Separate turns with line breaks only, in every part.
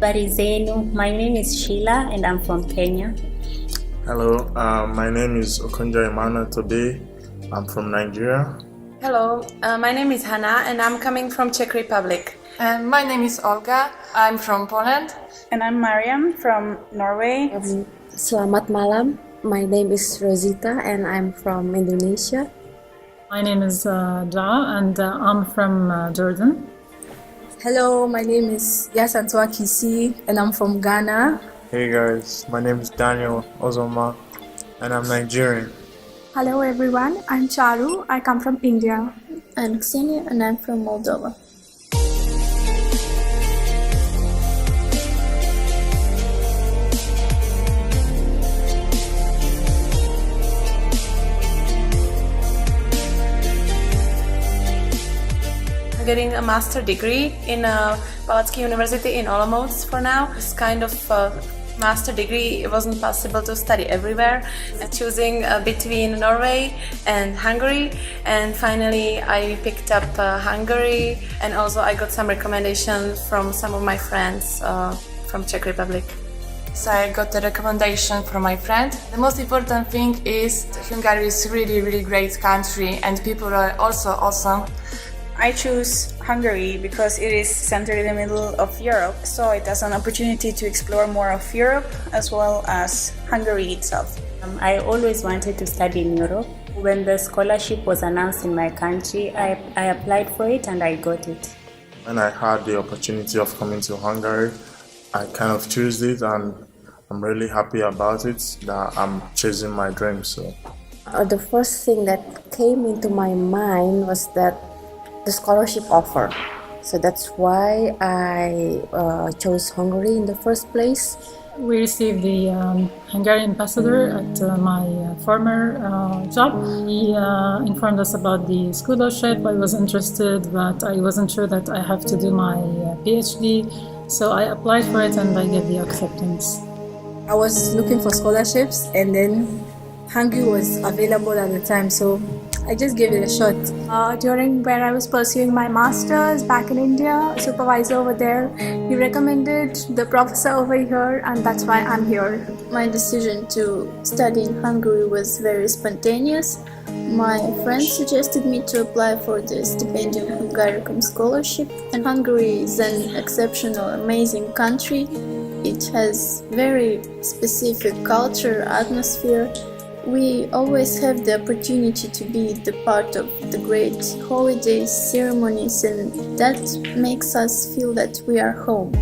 Habari zenu. My name is Sheila and I'm from Kenya.
Hello, my name is Okonjo Emmanuel. Today I'm from Nigeria.
Hello, my name is Hannah and I'm coming from Czech Republic.
And my name is Olga. I'm from Poland.
And I'm Mariam from Norway.
Selamat malam. My name is Rosita and I'm from Indonesia.
My name is Da and I'm from Jordan.
Hello, my name is Yasantwa Kisi and I'm from Ghana.
Hey guys, my name is Daniel Ozoma and I'm Nigerian.
Hello everyone, I'm Charu. I come from India.
I'm Ksenia and I'm from Moldova.
Getting a master degree in Palacký University in Olomouc for now. This kind of master degree, it wasn't possible to study everywhere. Choosing between Norway and Hungary, and finally I picked up Hungary, and also I got some recommendations from some of my friends from Czech Republic.
So I got a recommendation from my friend. The most important thing is that Hungary is really great country and people are also awesome.
I choose Hungary because it is centered in the middle of Europe, so it has an opportunity to explore more of Europe as well as Hungary itself.
I always wanted to study in Europe. When the scholarship was announced in my country, I applied for it and I got it.
When I had the opportunity of coming to Hungary, I kind of chose it and I'm really happy about it, that I'm chasing my dreams. So.
The first thing that came into my mind was that the scholarship offer. So that's why I chose Hungary in the first place.
We received the Hungarian ambassador at my former job. He informed us about the scholarship. I was interested, but I wasn't sure that I have to do my PhD. So I applied for it and I get the acceptance.
I was looking for scholarships and then Hungary was available at the time, so I just gave it a shot.
During where I was pursuing my master's back in India, supervisor over there, he recommended the professor over here, and that's why I'm here.
My decision to study in Hungary was very spontaneous. My friend suggested me to apply for the Stipendium Hungaricum scholarship, and Hungary is an exceptional, amazing country. It has very specific culture, atmosphere. We always have the opportunity to be the part of the great holidays, ceremonies, and that makes us feel that we are home.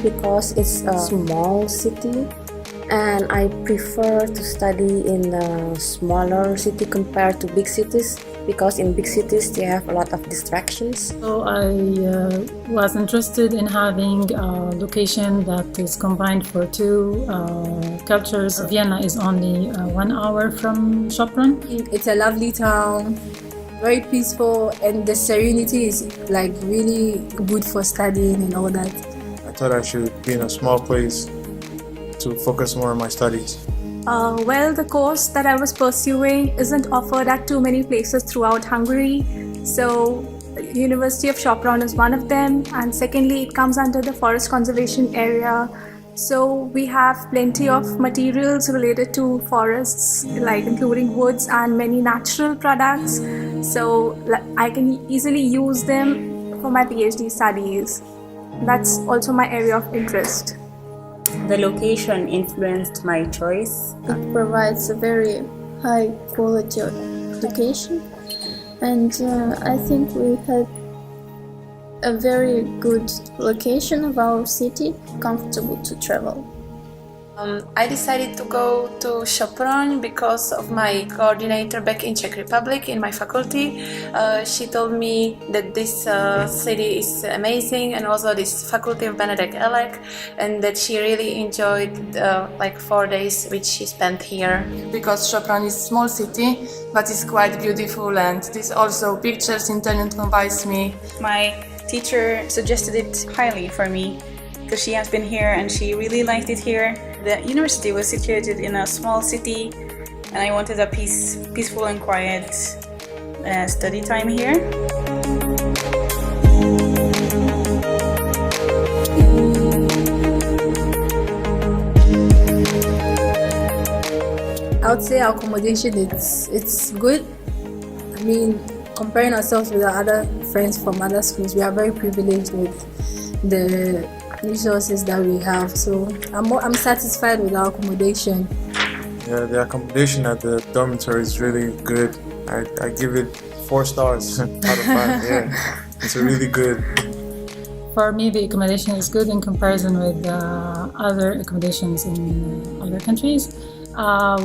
Because it's a small city and I prefer to study in a smaller city compared to big cities, because in big cities they have a lot of distractions.
So I was interested in having a location that is combined for two cultures. Vienna is only 1 hour from Sopron.
It's a lovely town, very peaceful, and the serenity is like really good for studying and all that.
I thought I should be in a small place to focus more on my studies.
Well, the course that I was pursuing isn't offered at too many places throughout Hungary. So, University of Sopron is one of them, and secondly, it comes under the forest conservation area. So, we have plenty of materials related to forests, like including woods and many natural products. So, I can easily use them for my PhD studies. That's also my area of interest.
The location influenced my choice.
It provides a very high quality of education, and I think we had a very good location of our city, comfortable to travel.
I decided to go to Sopron because of my coordinator back in Czech Republic in my faculty. She told me that this city is amazing, and also this faculty of Benedek Elek, and that she really enjoyed like 4 days which she spent here.
Because Sopron is a small city, but it's quite beautiful, and this also pictures internet convinced me.
My teacher suggested it highly for me because she has been here and she really liked it here. The university was situated in a small city and I wanted a peaceful and quiet study time here.
I would say our accommodation it's good. I mean, comparing ourselves with our other friends from other schools, we are very privileged with the resources that we have. So I'm satisfied with our accommodation.
Yeah, the accommodation at the dormitory is really good. I give it 4 stars out of 5. Yeah, it's really good.
For me, the accommodation is good in comparison with other accommodations in other countries.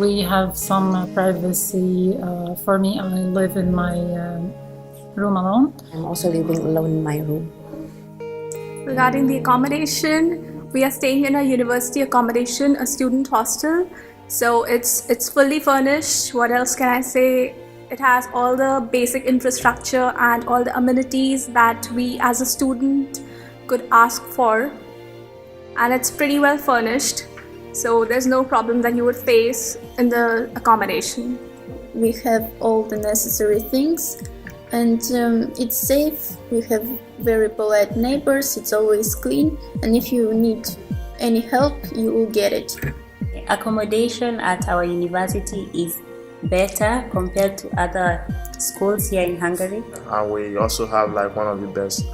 We have some privacy. For me, I live in my room alone.
I'm also living alone in my room.
Regarding the accommodation, we are staying in a university accommodation, a student hostel. So it's fully furnished. What else can I say? It has all the basic infrastructure and all the amenities that we as a student could ask for. And it's pretty well furnished. So there's no problem that you would face in the accommodation.
We have all the necessary things, and it's safe. We have very polite neighbors, it's always clean, and if you need any help, you will get it.
Accommodation at our university is better compared to other schools here in Hungary.
And we also have like one of the best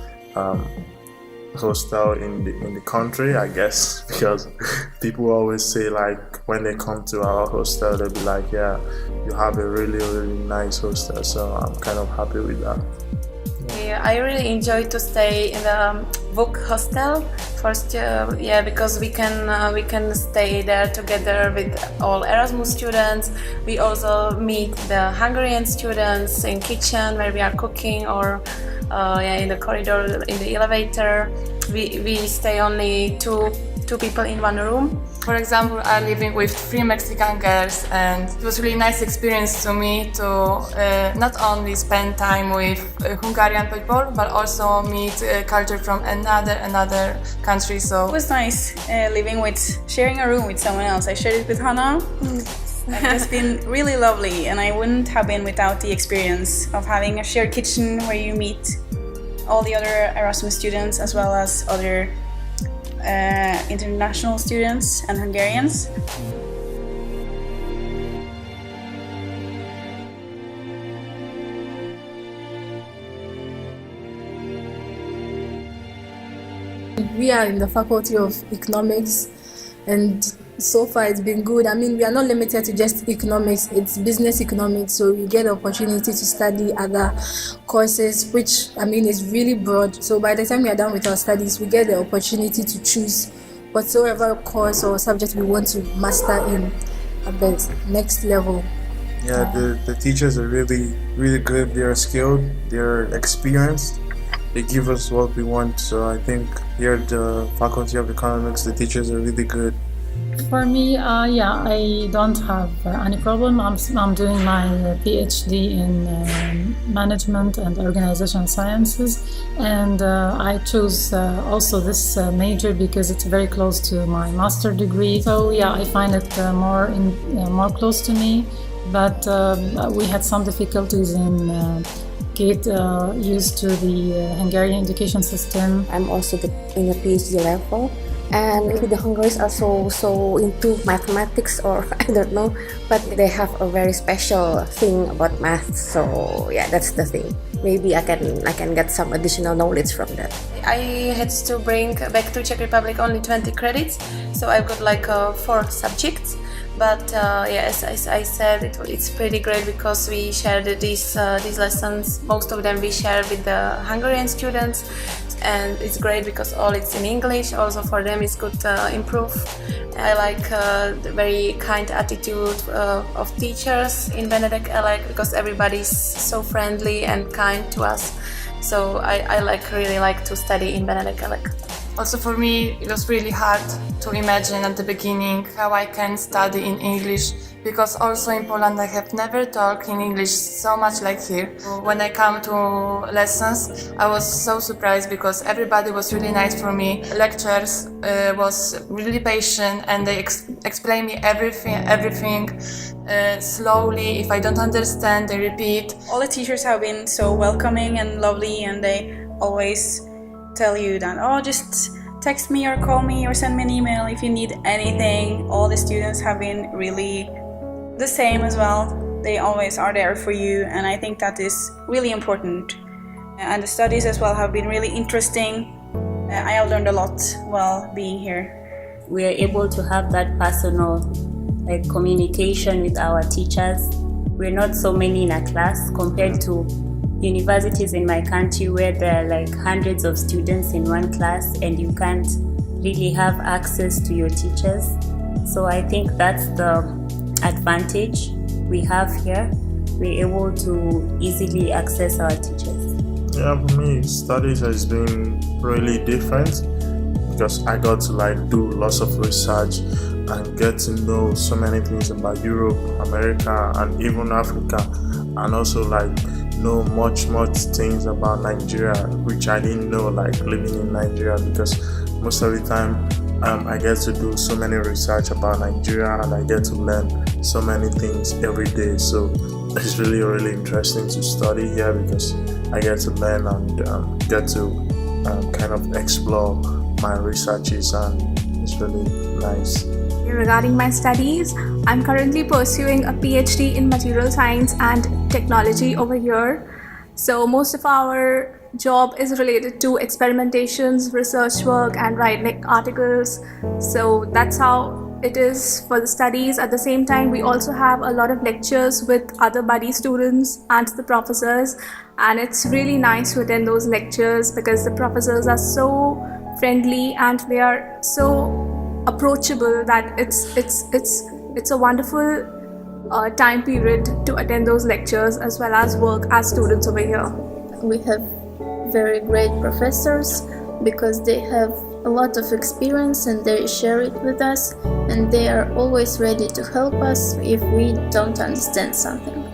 hostel in the country, I guess, because people always say like when they come to our hostel, they'll be like, yeah, you have a really nice hostel. So I'm kind of happy with that.
Yeah, I really enjoy to stay in the book hostel first, because we can stay there together with all Erasmus students. We also meet the Hungarian students in kitchen where we are cooking, or in the corridor, in the elevator. We stay only two people in one room.
For example, I'm living with 3 Mexican girls, and it was a really nice experience to me to not only spend time with Hungarian people, but also meet culture from another country. So
it was nice sharing a room with someone else. I shared it with Hannah. It has been really lovely, and I wouldn't have been without the experience of having a shared kitchen where you meet all the other Erasmus students as well as other international students and Hungarians.
We are in the Faculty of Economics, and so far it's been good. I mean, we are not limited to just economics, it's business economics, so we get the opportunity to study other courses, which I mean is really broad. So by the time we are done with our studies, we get the opportunity to choose whatsoever course or subject we want to master in at the next level.
Yeah, the teachers are really good. They are skilled, they are experienced. They give us what we want. So I think here at the Faculty of Economics, the teachers are really good.
For me, I don't have any problem. I'm doing my PhD in management and organizational sciences, and I chose also this major because it's very close to my master degree. So I find it more close to me. But we had some difficulties in get used to the Hungarian education system.
I'm also in a PhD level. And maybe the Hungarians are so into mathematics, or I don't know, but they have a very special thing about math. So yeah, that's the thing. Maybe I can get some additional knowledge from that.
I had to bring back to Czech Republic only 20 credits, so I've got like 4 subjects. But as I said, it's pretty great because we shared these lessons. Most of them we share with the Hungarian students, and it's great because all it's in English. Also for them it's good to improve. I like the very kind attitude of teachers in Benedek Elek, because everybody's so friendly and kind to us. So I really like to study in Benedek Elek.
Also for me, it was really hard to imagine at the beginning how I can study in English, because also in Poland I have never talked in English so much like here. When I come to lessons, I was so surprised because everybody was really nice for me. Lecturers was really patient and they explain me everything slowly. If I don't understand, they repeat.
All the teachers have been so welcoming and lovely, and they always tell you that, oh, just text me or call me or send me an email if you need anything. All the students have been really the same as well. They always are there for you, and I think that is really important. And the studies as well have been really interesting. I have learned a lot while being here.
We are able to have that personal communication with our teachers. We're not so many in a class compared to universities in my country where there are hundreds of students in one class and you can't really have access to your teachers. So I think that's the advantage we have here. We're able to easily access our teachers.
Yeah, for me, studies has been really different because I got to do lots of research and get to know so many things about Europe, America, and even Africa, and also know much things about Nigeria, which I didn't know living in Nigeria, because most of the time I get to do so many research about Nigeria and I get to learn so many things every day. So it's really interesting to study here because I get to learn and get to kind of explore my researches, and it's really nice.
Regarding my studies, I'm currently pursuing a PhD in material science and technology over here. So most of our job is related to experimentations, research work, and writing articles. So that's how it is for the studies. At the same time, we also have a lot of lectures with other buddy students and the professors, and it's really nice to attend those lectures because the professors are so friendly and they are so approachable that it's a wonderful time period to attend those lectures as well as work as students over here.
We have very great professors because they have a lot of experience and they share it with us, and they are always ready to help us if we don't understand something.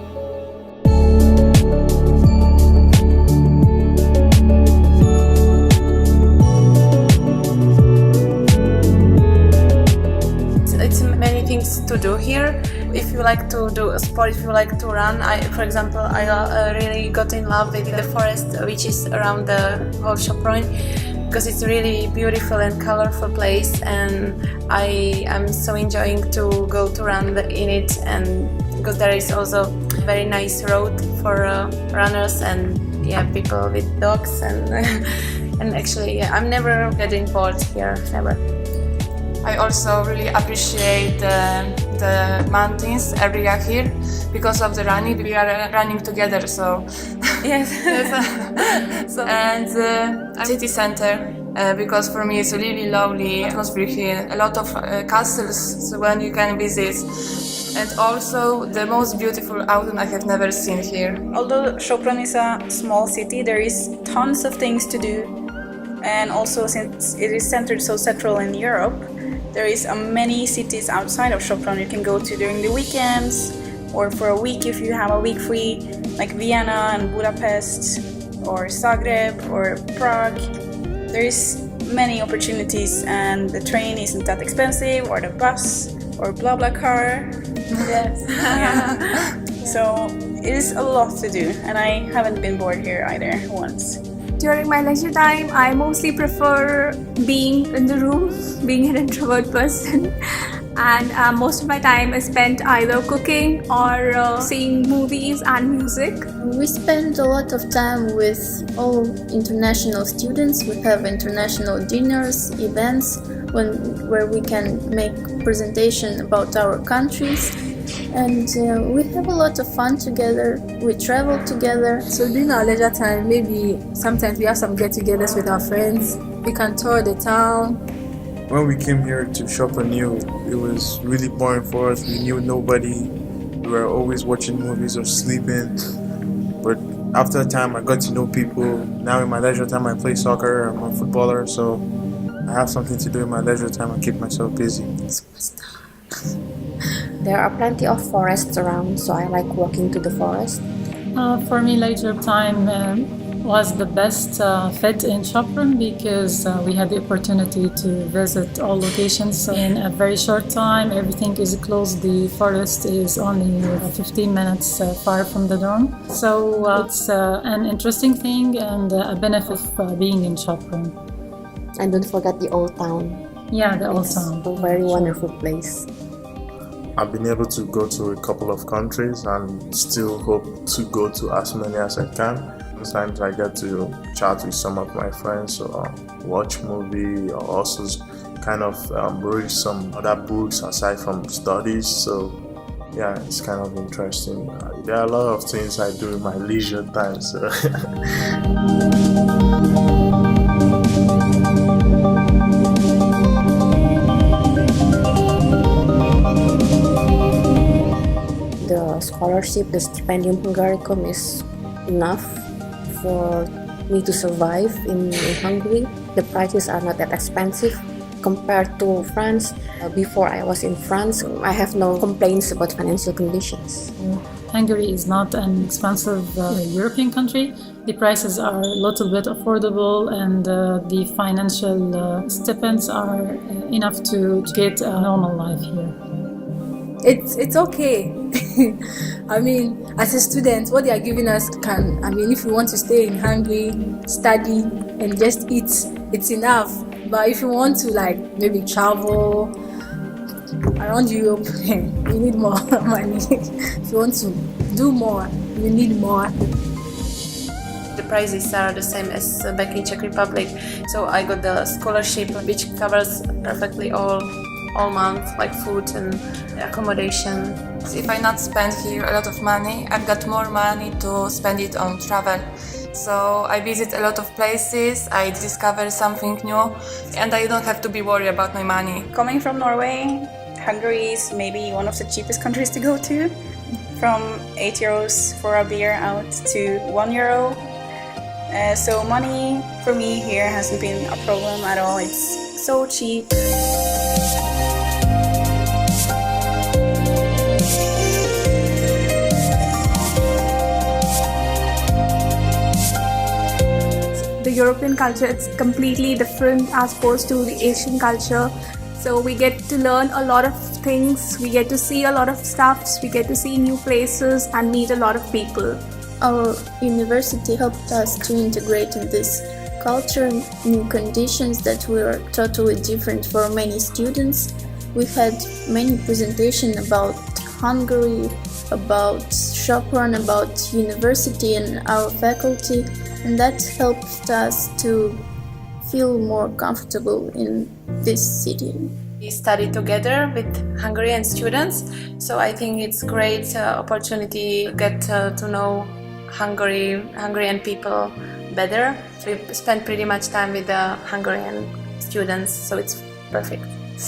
To do here. If you like to do a sport, if you like to run, for example, I really got in love with the forest which is around the whole Sopron, because it's really beautiful and colorful place, and I am so enjoying to go to run in it, and because there is also very nice road for runners and people with dogs, and and actually I'm never getting bored here, never.
I also really appreciate the mountains area here because of the running. We are running together, so
yes.
So, and city center because for me it's a really lovely atmosphere here. A lot of castles when you can visit, and also the most beautiful autumn I have never seen here.
Although Sopron is a small city, there is tons of things to do, and also since it is centered so central in Europe, there is many cities outside of Sopron you can go to during the weekends or for a week if you have a week free, like Vienna and Budapest or Zagreb or Prague. There is many opportunities, and the train isn't that expensive, or the bus or BlaBlaCar.
Yes.
Yeah. So it is a lot to do, and I haven't been bored here either once.
During my leisure time, I mostly prefer being in the room, being an introvert person, and most of my time is spent either cooking or seeing movies and music.
We spend a lot of time with all international students. We have international dinners, events where we can make presentation about our countries. And we have a lot of fun together. We travel together.
So during our leisure time, maybe sometimes we have some get-togethers with our friends. We can tour the town.
When we came here to Sopron, it was really boring for us. We knew nobody. We were always watching movies or sleeping. But after a time, I got to know people. Now in my leisure time, I play soccer. I'm a footballer, so I have something to do in my leisure time and keep myself busy.
There are plenty of forests around, so I like walking to the forest.
For me, leisure time was the best fit in Sopron because we had the opportunity to visit all locations in a very short time. Everything is close. The forest is only 15 minutes far from the dorm. So it's an interesting thing and a benefit of being in Sopron.
And don't forget the old town.
Yeah, the old
It's
town.
a very wonderful place.
I've been able to go to a couple of countries and still hope to go to as many as I can. Sometimes I get to chat with some of my friends or watch movie or also kind of read some other books aside from studies. So yeah, it's kind of interesting. There are a lot of things I do in my leisure time. So
The scholarship, the stipendium Hungaricum is enough for me to survive in Hungary. The prices are not that expensive compared to France. Before I was in France, I have no complaints about financial conditions.
Hungary is not an expensive European country. The prices are a little bit affordable and the financial stipends are enough to get a normal life here.
It's okay. I mean, as a student, what they are giving us if you want to stay in Hungary, study, and just eat, it's enough. But if you want to maybe travel around Europe, you need more money. If you want to do more, you need more.
The prices are the same as back in Czech Republic, so I got the scholarship which covers perfectly all month, like food and accommodation.
If I not spend here a lot of money, I've got more money to spend it on travel. So I visit a lot of places, I discover something new, and I don't have to be worried about my money.
Coming from Norway, Hungary is maybe one of the cheapest countries to go to. From 8 euros for a beer out to 1 euro. So money for me here hasn't been a problem at all. It's so cheap.
The European culture is completely different as opposed to the Asian culture. So we get to learn a lot of things, we get to see a lot of stuffs, we get to see new places and meet a lot of people.
Our university helped us to integrate in this culture, new conditions that were totally different for many students. We had many presentations about Hungary, about Sopron, about university and our faculty, and that helped us to feel more comfortable in this city.
We study together with Hungarian students, so I think it's a great opportunity to get to know Hungarian people better. We spend pretty much time with the Hungarian students, so it's perfect.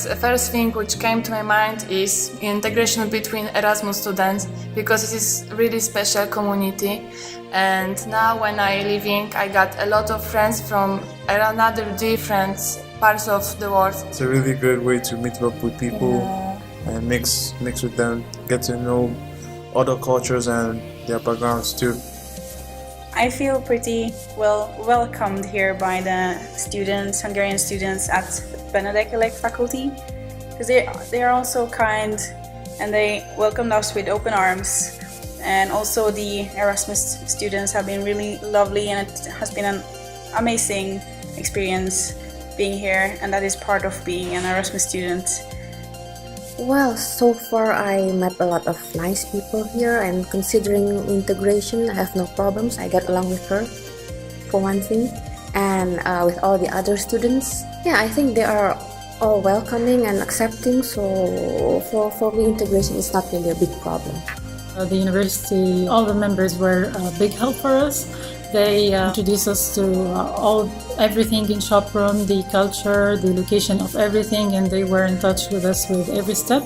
The first thing which came to my mind is integration between Erasmus students, because it is really special community. And now when I living, I got a lot of friends from another different parts of the world.
it's a really good way to meet up with people and mix with them, get to know other cultures and their backgrounds too.
I feel pretty well welcomed here by the students, Hungarian students at Benedek faculty, because they are also kind and they welcomed us with open arms. And also the Erasmus students have been really lovely, and it has been an amazing experience being here, and that is part of being an Erasmus student.
Well, so far I met a lot of nice people here, and considering integration, I have no problems. I get along with her, for one thing, and with all the other students. Yeah, I think they are all welcoming and accepting, so for me, integration is not really a big problem.
The university, all the members were a big help for us. They introduced us to everything in Sopron, the culture, the location of everything, and they were in touch with us with every step.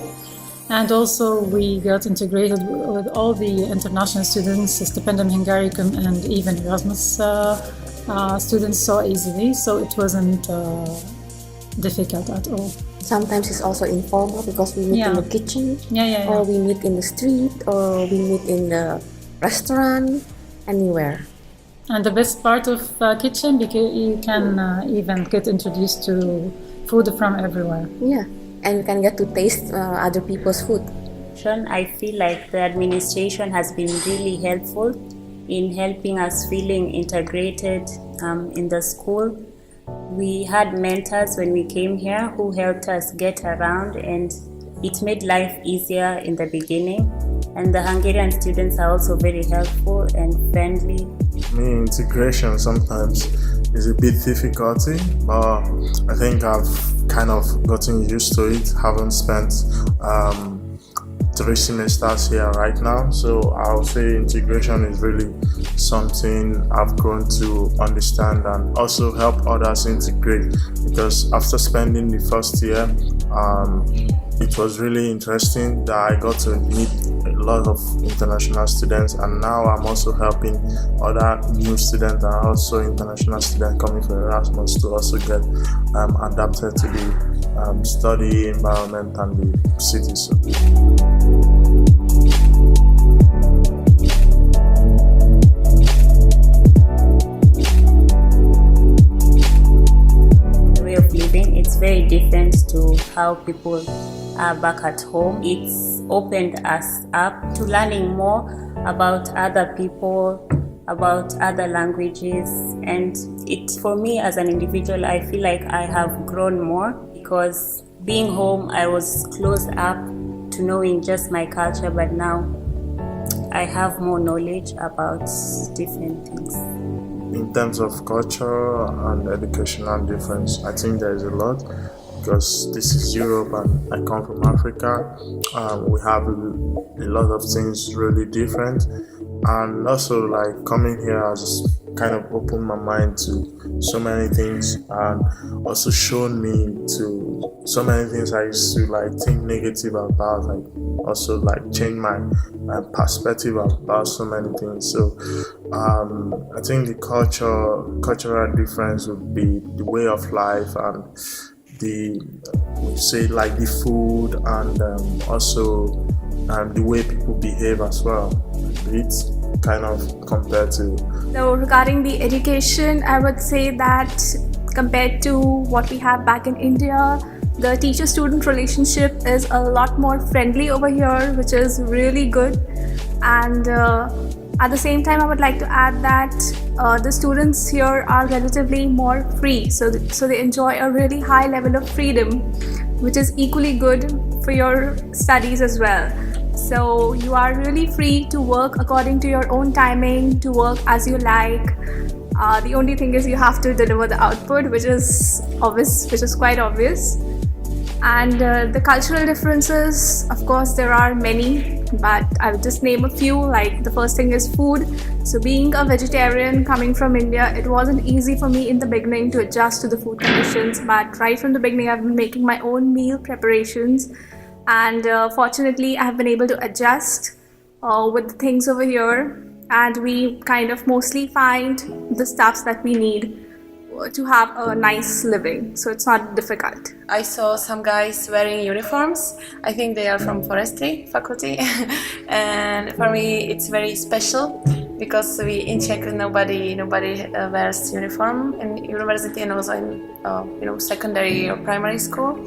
And also we got integrated with all the international students, Stipendium Hungaricum and even Erasmus students so easily, so it wasn't difficult at all.
Sometimes it's also informal because we meet in the kitchen, or we meet in the street, or we meet in the restaurant, anywhere.
And the best part of kitchen, because you can even get introduced to food from everywhere.
Yeah, and you can get to taste other people's food.
I feel like the administration has been really helpful in helping us feeling integrated in the school. We had mentors when we came here who helped us get around, and it made life easier in the beginning. And the Hungarian students are also very helpful and friendly.
Integration sometimes is a bit difficulty, but I think I've kind of gotten used to it. Haven't spent 3 semesters here right now, so I'll say integration is really something I've grown to understand and also help others integrate, because after spending the first year, it was really interesting that I got to meet a lot of international students, and now I'm also helping other new students and also international students coming from Erasmus to also get adapted to the study environment and the city. So.
The way of living, it's very different to how people are back at home. It's opened us up to learning more about other people, about other languages, and for me as an individual, I feel like I have grown more, because being home I was closed up to knowing just my culture, but now I have more knowledge about different things.
In terms of culture and educational difference, I think there is a lot, because this is Europe and I come from Africa. We have a lot of things really different, and also like coming here has kind of opened my mind to so many things, and also shown me to so many things I used to like think negative about, like also like change my perspective about so many things. So I think the cultural difference would be the way of life and the food, and also the way people behave as well. It's kind of compared to.
So regarding the education, I would say that compared to what we have back in India, the teacher-student relationship is a lot more friendly over here, which is really good. And at the same time, I would like to add that the students here are relatively more free, so they enjoy a really high level of freedom, which is equally good for your studies as well. So you are really free to work according to your own timing, to work as you like. The only thing is you have to deliver the output, which is quite obvious. And the cultural differences, of course, there are many, but I will just name a few. Like the first thing is food. So being a vegetarian coming from India, it wasn't easy for me in the beginning to adjust to the food conditions, but right from the beginning I've been making my own meal preparations, and fortunately I have been able to adjust with the things over here, and we kind of mostly find the stuffs that we need to have a nice living, so it's not difficult.
I saw some guys wearing uniforms. I think they are from forestry faculty and for me it's very special, because in Czech nobody wears uniform in university and also in secondary or primary school.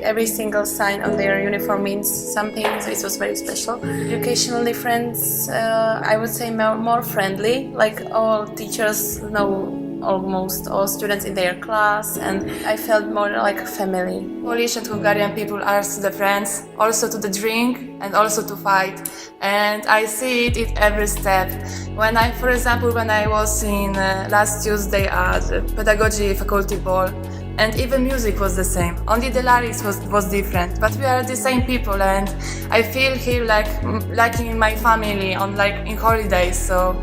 Every single sign on their uniform means something, so it was very special. Educational difference, I would say more friendly, like all teachers know almost all students in their class, and I felt more like a family.
Polish and Hungarian people are the friends, also to the drink and also to fight, and I see it in every step. For example, when I was in last Tuesday at the pedagogy faculty ball, and even music was the same, only the lyrics was different, but we are the same people, and I feel here like in my family in holidays, so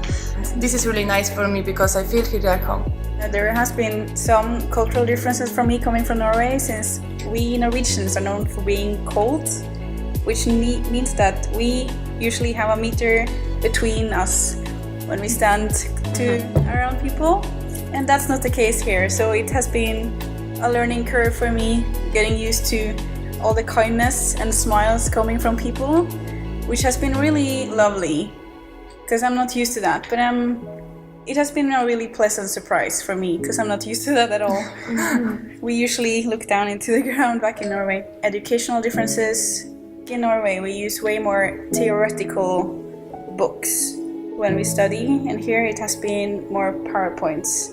this is really nice for me because I feel here at home.
There has been some cultural differences for me coming from Norway, since we Norwegians are known for being cold, which means that we usually have a meter between us when we stand around people, and that's not the case here. So it has been a learning curve for me getting used to all the kindness and smiles coming from people, which has been really lovely because I'm not used to that. But it has been a really pleasant surprise for me because I'm not used to that at all. We usually look down into the ground back in Norway. Educational differences. In Norway, we use way more theoretical books when we study, and here it has been more PowerPoints,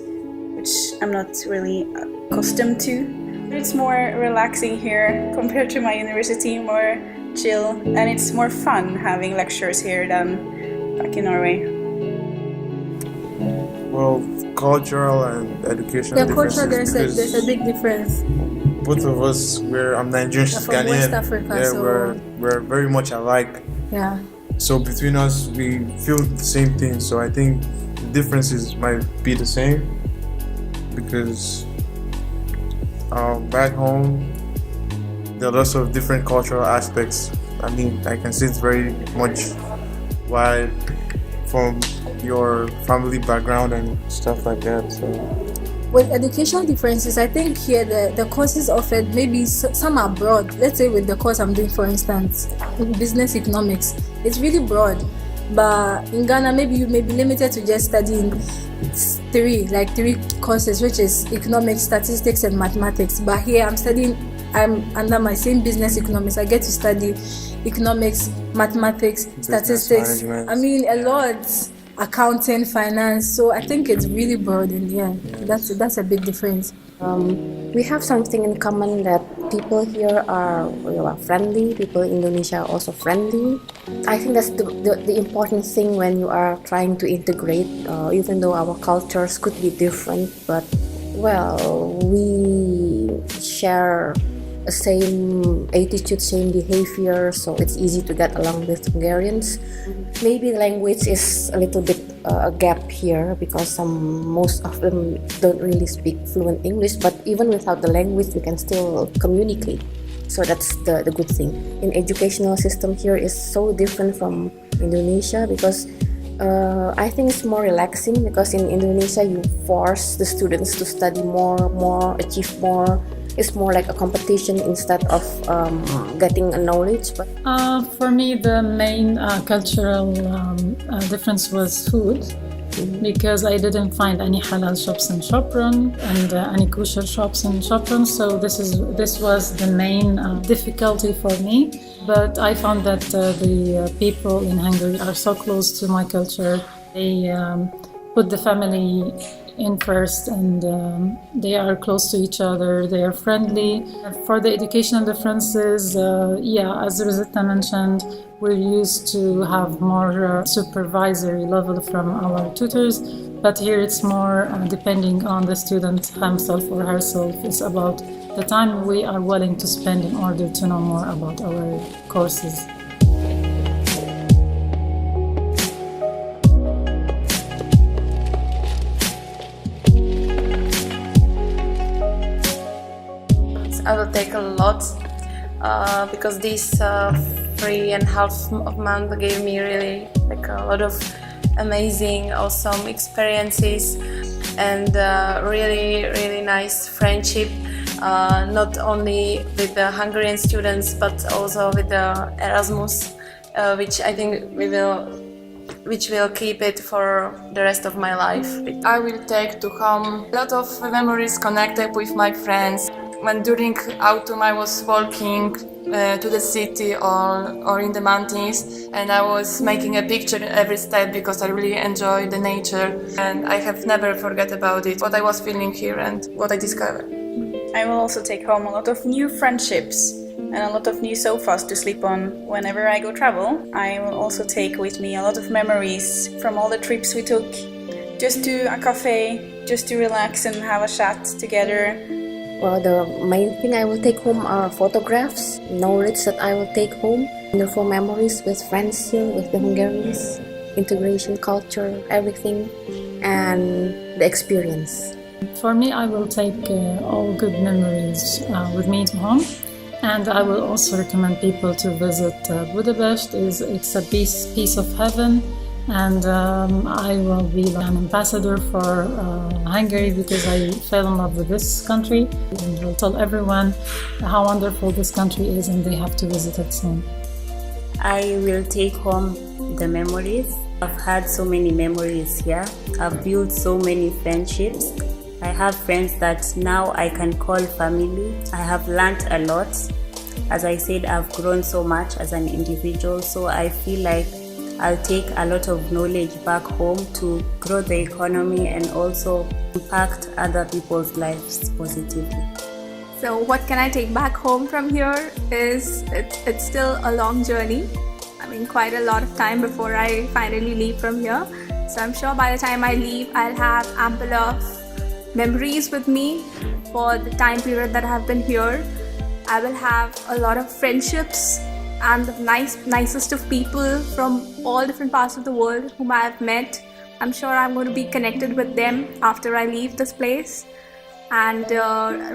which I'm not really accustomed to. It's more relaxing here compared to my university, more chill, and it's more fun having lectures here than back in Norway.
Well, cultural and educational differences.
There's a big difference.
Both of us, I'm Nigerian, she's
From West
Ghanaian.
Africa,
Yeah,
so
we're very much alike.
yeah.
So between us, we feel the same thing. So I think the differences might be the same because back home, there are lots of different cultural aspects. I mean, I can see it's very much wide from your family background and stuff like that. So
With educational differences, I think here the courses offered, maybe some are broad. Let's say with the course I'm doing, for instance, business economics, it's really broad. But in Ghana, maybe you may be limited to just studying three courses, which is economics, statistics, and mathematics. But here I'm under my same business economics. I get to study economics, mathematics, statistics.
management.
I mean, a lot. Accounting, finance. So I think it's really broad, and yeah, that's a big difference.
We have something in common that people here are friendly. People in Indonesia are also friendly. I think that's the important thing when you are trying to integrate, even though our cultures could be different, but we share the same attitude, same behavior, so it's easy to get along with Hungarians. Maybe language is a little bit a gap here because most of them don't really speak fluent English, but even without the language we can still communicate. So that's the good thing. In educational system here is so different from Indonesia because I think it's more relaxing because in Indonesia you force the students to study more, achieve more. It's more like a competition instead of getting a knowledge. But
for me, the main cultural difference was food, because I didn't find any halal shops in Sopron and any kosher shops in Sopron. So this was the main difficulty for me. But I found that the people in Hungary are so close to my culture. They put the family in first, and they are close to each other, they are friendly. For the educational differences, as Rosetta mentioned, we're used to have more supervisory level from our tutors, but here it's more depending on the student himself or herself. It's about the time we are willing to spend in order to know more about our courses.
I will take a lot because this 3.5 months gave me really a lot of amazing, awesome experiences and really nice friendship. Not only with the Hungarian students but also with the Erasmus, which I think which will keep it for the rest of my life.
I will take to home a lot of memories connected with my friends. When during autumn I was walking to the city or in the mountains, and I was making a picture every step because I really enjoy the nature, and I have never forget about it, what I was feeling here and what I discovered.
I will also take home a lot of new friendships and a lot of new sofas to sleep on whenever I go travel. I will also take with me a lot of memories from all the trips we took, just to a cafe, just to relax and have a chat together.
Well, the main thing I will take home are photographs, knowledge that I will take home, wonderful memories with friends here, with the Hungarians, integration, culture, everything, and the experience.
For me, I will take all good memories with me to home, and I will also recommend people to visit Budapest. It's a piece of heaven, And I will be an ambassador for Hungary because I fell in love with this country, and will tell everyone how wonderful this country is and they have to visit it soon.
I will take home the memories. I've had so many memories here. I've built so many friendships. I have friends that now I can call family. I have learned a lot. As I said, I've grown so much as an individual, so I feel like I'll take a lot of knowledge back home to grow the economy and also impact other people's lives positively.
So what can I take back home from here is it's still a long journey. I mean, quite a lot of time before I finally leave from here. So I'm sure by the time I leave, I'll have ample of memories with me for the time period that I've been here. I will have a lot of friendships and the nicest of people from all different parts of the world whom I have met. I'm sure I'm going to be connected with them after I leave this place. And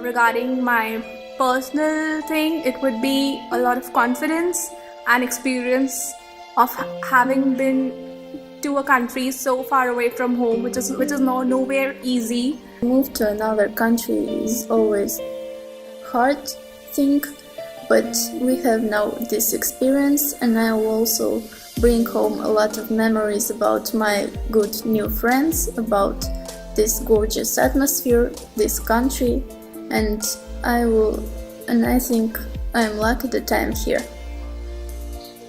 regarding my personal thing, it would be a lot of confidence and experience of having been to a country so far away from home, which is nowhere easy.
Move to another country is always hard thing, but we have now this experience, and I will also bring home a lot of memories about my good new friends, about this gorgeous atmosphere, this country, and I think I'm lucky that I'm here.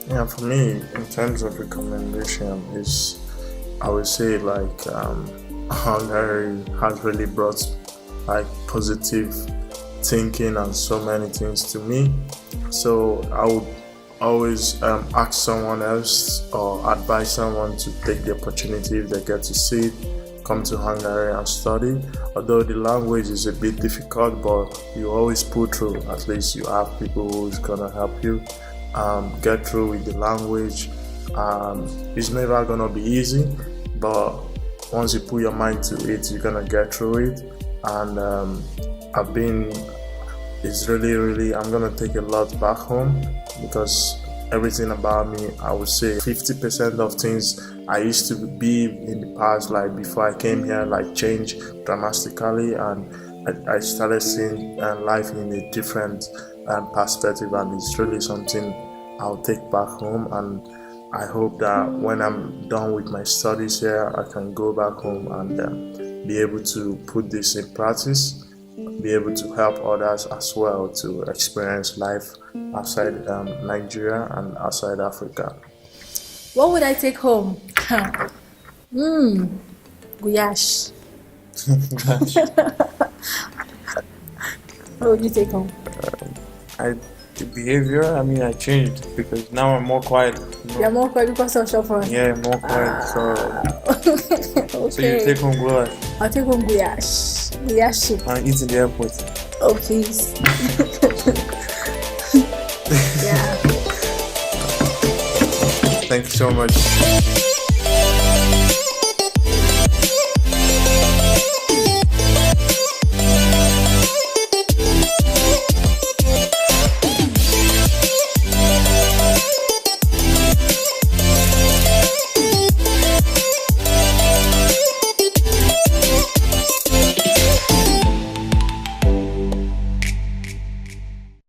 Yeah, for me, in terms of recommendation, is I would say like Hungary has really brought like positive thinking and so many things to me. So I would always ask someone else or advise someone to take the opportunity if they get to see it, come to Hungary and study. Although the language is a bit difficult, but you always pull through. At least you have people who's gonna help you get through with the language. It's never gonna be easy, but once you put your mind to it, you're gonna get through it. And it's really, I'm gonna take a lot back home, because everything about me, I would say 50% of things I used to be in the past, like before I came here, like changed dramatically, and I started seeing life in a different perspective, and it's really something I'll take back home. And I hope that when I'm done with my studies here, I can go back home and be able to put this in practice, be able to help others as well to experience life outside Nigeria and outside Africa.
What would I take home? Guyash. What would you take home?
The behavior, I changed because now I'm more quiet.
You're more quiet because of Sopron?
Yeah, more quiet.
Okay.
So you take home guyash?
I'll take home guyash. Guyash soup.
And eat in the airport.
Oh, please. Yeah.
Thank you so much.